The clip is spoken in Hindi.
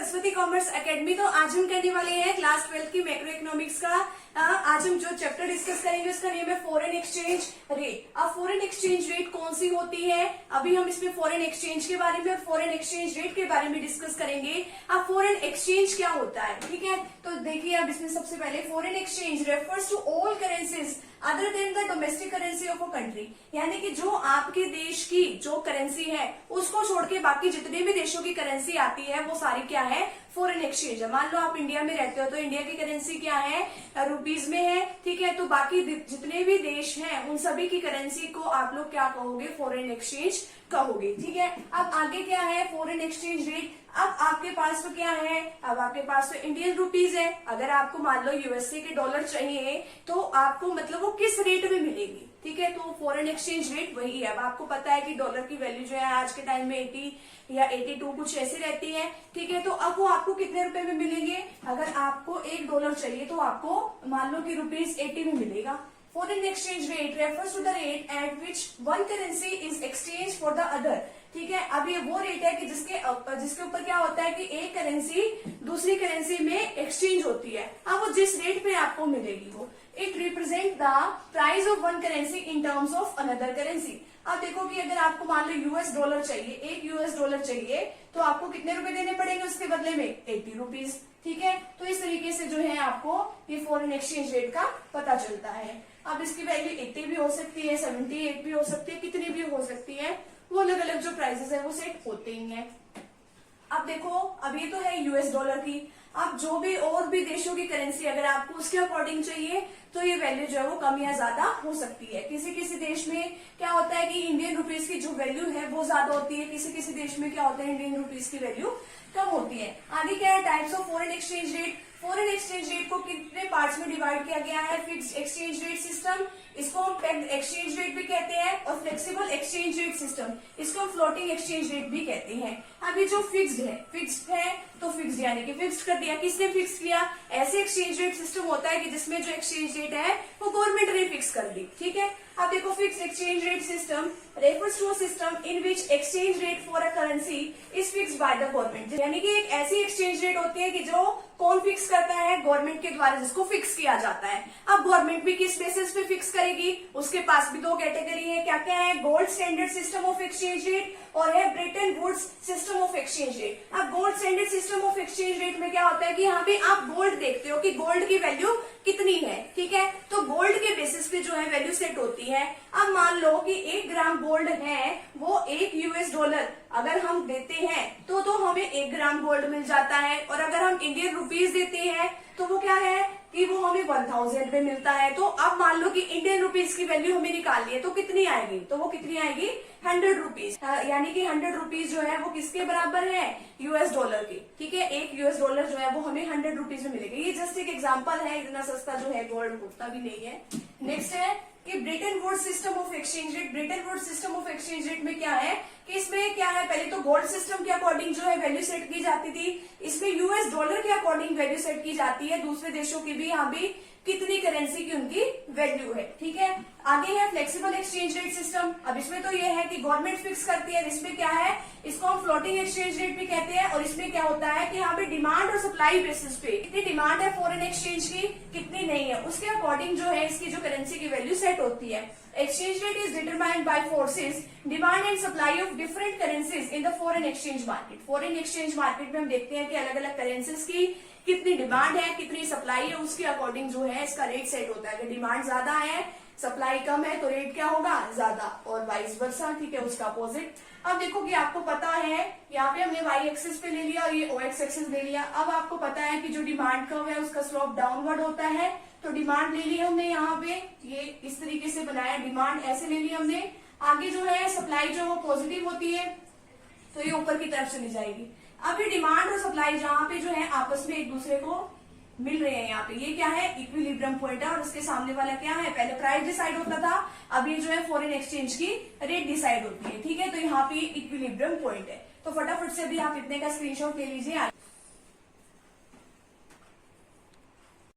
Saraswati commerce academy. तो आज हम करने वाले हैं क्लास 12 की मैक्रो इकोनॉमिक्स का। आज हम जो चैप्टर डिस्कस करेंगे उसका नेम है फॉरेन एक्सचेंज रेट। अब फॉरेन एक्सचेंज रेट कौन सी होती है, अभी हम इसमें फॉरेन एक्सचेंज के बारे में और फॉरेन एक्सचेंज रेट के बारे में डिस्कस करेंगे। अब फॉरेन एक्सचेंज क्या होता है, ठीक है। तो देखिए अब इसमें सबसे पहले foreign exchange refers to all currencies other than the domestic currency of a country, यानी कि जो आपके देश की जो करेंसी है उसको छोड़ के बाकी जितने भी देशों की करेंसी आती है वो सारी क्या है, फॉरेन एक्सचेंज है। मान लो आप इंडिया में रहते हो तो इंडिया की करेंसी क्या है, रुपीज में है, ठीक है। तो बाकी जितने भी देश हैं उन सभी की करेंसी को आप लोग क्या कहोगे, फॉरेन एक्सचेंज कहोगे, ठीक है। अब आगे क्या है, फॉरेन एक्सचेंज रेट। अब आपके पास तो क्या है, अब आपके पास तो इंडियन रुपीज है। अगर आपको मान लो यूएसए के डॉलर चाहिए तो आपको मतलब वो किस रेट में मिलेगी, ठीक है। तो फॉरेन एक्सचेंज रेट वही है। अब आपको पता है कि डॉलर की वैल्यू जो है आज के टाइम में 80 या 82 कुछ ऐसी रहती है, ठीक है। तो अब वो आपको कितने रुपए में मिलेंगे, अगर आपको $1 चाहिए तो आपको मान लो कि ₹80 में मिलेगा। Foreign exchange rate refers to the rate at which one currency is exchanged for the other, ठीक है। अब ये वो रेट है कि जिसके ऊपर क्या होता है कि एक करेंसी दूसरी करेंसी में एक्सचेंज होती है। अब वो जिस रेट पे आपको मिलेगी वो it represent the price of one currency in terms of another currency. अब देखो कि अगर आपको मान लो $1 चाहिए, $1 चाहिए तो आपको कितने रुपए देने पड़ेंगे उसके बदले में, 80 रुपीज, ठीक है। तो इस तरीके से जो है आपको ये फॉरेन एक्सचेंज रेट का पता चलता है। अब इसकी वैल्यू 80 भी हो सकती है, 78 भी हो सकती है, कितनी भी हो सकती है, वो अलग अलग जो प्राइसेस है वो सेट होते ही हैं। अब देखो अब ये तो है $, की। अब जो भी और भी देशों की करेंसी अगर आपको उसके अकॉर्डिंग चाहिए तो ये वैल्यू जो है वो कम या ज्यादा हो सकती है। किसी किसी देश में क्या होता है कि इंडियन रुपीज की जो वैल्यू है वो ज्यादा होती है, किसी किसी देश में क्या होता है इंडियन रुपीज की वैल्यू कम होती है। आगे क्या है, types of foreign exchange rate. Foreign exchange rate को कितने पार्ट्स में डिवाइड किया गया है, फिक्स्ड एक्सचेंज रेट सिस्टम, इसको हम पेग्ड एक्सचेंज रेट भी कहते हैं, और फ्लेक्सिबल एक्सचेंज रेट सिस्टम, इसको हम फ्लोटिंग एक्सचेंज रेट भी कहते हैं। अभी जो फिक्स्ड है तो फिक्स्ड यानी कि फिक्स्ड कर दिया, किसने फिक्स किया, ऐसे एक्सचेंज रेट सिस्टम होता है कि जिसमें जो एक्सचेंज रेट है वो गवर्नमेंट ने फिक्स कर दी, ठीक है। अब देखो fixed exchange rate system refers to a system in which exchange rate for a currency is fixed by the government, यानी कि एक ऐसी एक्सचेंज रेट होती है कि जो कौन फिक्स करता है, गवर्नमेंट के द्वारा जिसको फिक्स किया जाता है। अब गवर्नमेंट भी किस बेसिस पे फिक्स करेगी, उसके पास भी दो कैटेगरी है, क्या क्या है, gold standard system of exchange rate और है Bretton Woods system of exchange rate. अब gold standard system of exchange rate में क्या होता है कि यहाँ पे आप गोल्ड देखते हो कि गोल्ड की वैल्यू कितनी है, ठीक है। तो गोल्ड के बेसिस पे जो है वैल्यू सेट होती है। अब मान लो कि 1 ग्राम गोल्ड है वो $1 अगर हम देते हैं तो हमें 1 ग्राम गोल्ड मिल जाता है, और अगर हम इंडियन रुपीज देते हैं तो वो क्या है कि वो हमें 1000 में मिलता है। तो अब मान लो कि इंडियन रुपीज की वैल्यू हमें निकालनी है तो कितनी आएगी, तो वो कितनी आएगी, 100 रुपीज, यानी कि 100 रुपीज जो है वो किसके बराबर है, $, की, ठीक है। $1 जो है वो हमें 100 रुपीज में मिलेगा। ये जस्ट एक एग्जांपल है, इतना सस्ता जो है गोल्ड होता भी नहीं है। नेक्स्ट है कि Bretton Woods system of exchange rate. Bretton Woods system of exchange rate में क्या है कि इसमें क्या है, पहले तो गोल्ड सिस्टम के अकॉर्डिंग जो है वैल्यू सेट की जाती थी, इसमें $, के अकॉर्डिंग वैल्यू सेट की जाती है। दूसरे देशों की भी यहाँ भी कितनी करेंसी की उनकी वैल्यू है, ठीक है। आगे है फ्लेक्सिबल एक्सचेंज रेट सिस्टम। अब इसमें तो ये है कि गवर्नमेंट फिक्स करती है, इसमें क्या है, इसको हम फ्लोटिंग एक्सचेंज रेट भी कहते हैं। और इसमें क्या होता है कि यहाँ पे डिमांड और सप्लाई बेसिस पे कितनी डिमांड है फॉरेन एक्सचेंज की, कितनी नहीं है, उसके अकॉर्डिंग जो है इसकी जो करेंसी की वैल्यू सेट होती है। Exchange rate is determined by forces, demand and supply of different currencies in the foreign exchange market. Foreign exchange market में हम देखते हैं कि अलग अलग करेंसीज की कितनी डिमांड है, कितनी सप्लाई है, उसके अकॉर्डिंग जो है इसका रेट सेट होता है। अगर डिमांड ज्यादा है, सप्लाई कम है तो रेट क्या होगा, ज्यादा, और वाइस वर्सा, ठीक है, उसका अपोजिट। अब देखो कि आपको पता है यहाँ पे हमने y एक्सिस पे ले लिया और ये OX एक्सिस ले लिया। अब आपको पता है कि जो डिमांड कर्व है उसका स्लोप डाउनवर्ड होता है, तो डिमांड ले ली हमने यहाँ पे, ये इस तरीके से बनाया, डिमांड ऐसे ले ली हमने। आगे जो है सप्लाई जो वो पॉजिटिव होती है तो ये ऊपर की तरफ चली जाएगी। अब ये डिमांड और सप्लाई जहाँ पे जो है आपस में एक दूसरे को मिल रहे हैं, यहाँ पे ये क्या है, इक्विलिब्रियम पॉइंट है, और उसके सामने वाला क्या है, पहले प्राइस डिसाइड होता था, अब ये जो है फॉरेन एक्सचेंज की रेट डिसाइड होती है, ठीक है। तो यहाँ पे इक्विलिब्रियम पॉइंट है। तो फटाफट से भी आप इतने का स्क्रीनशॉट ले लीजिए।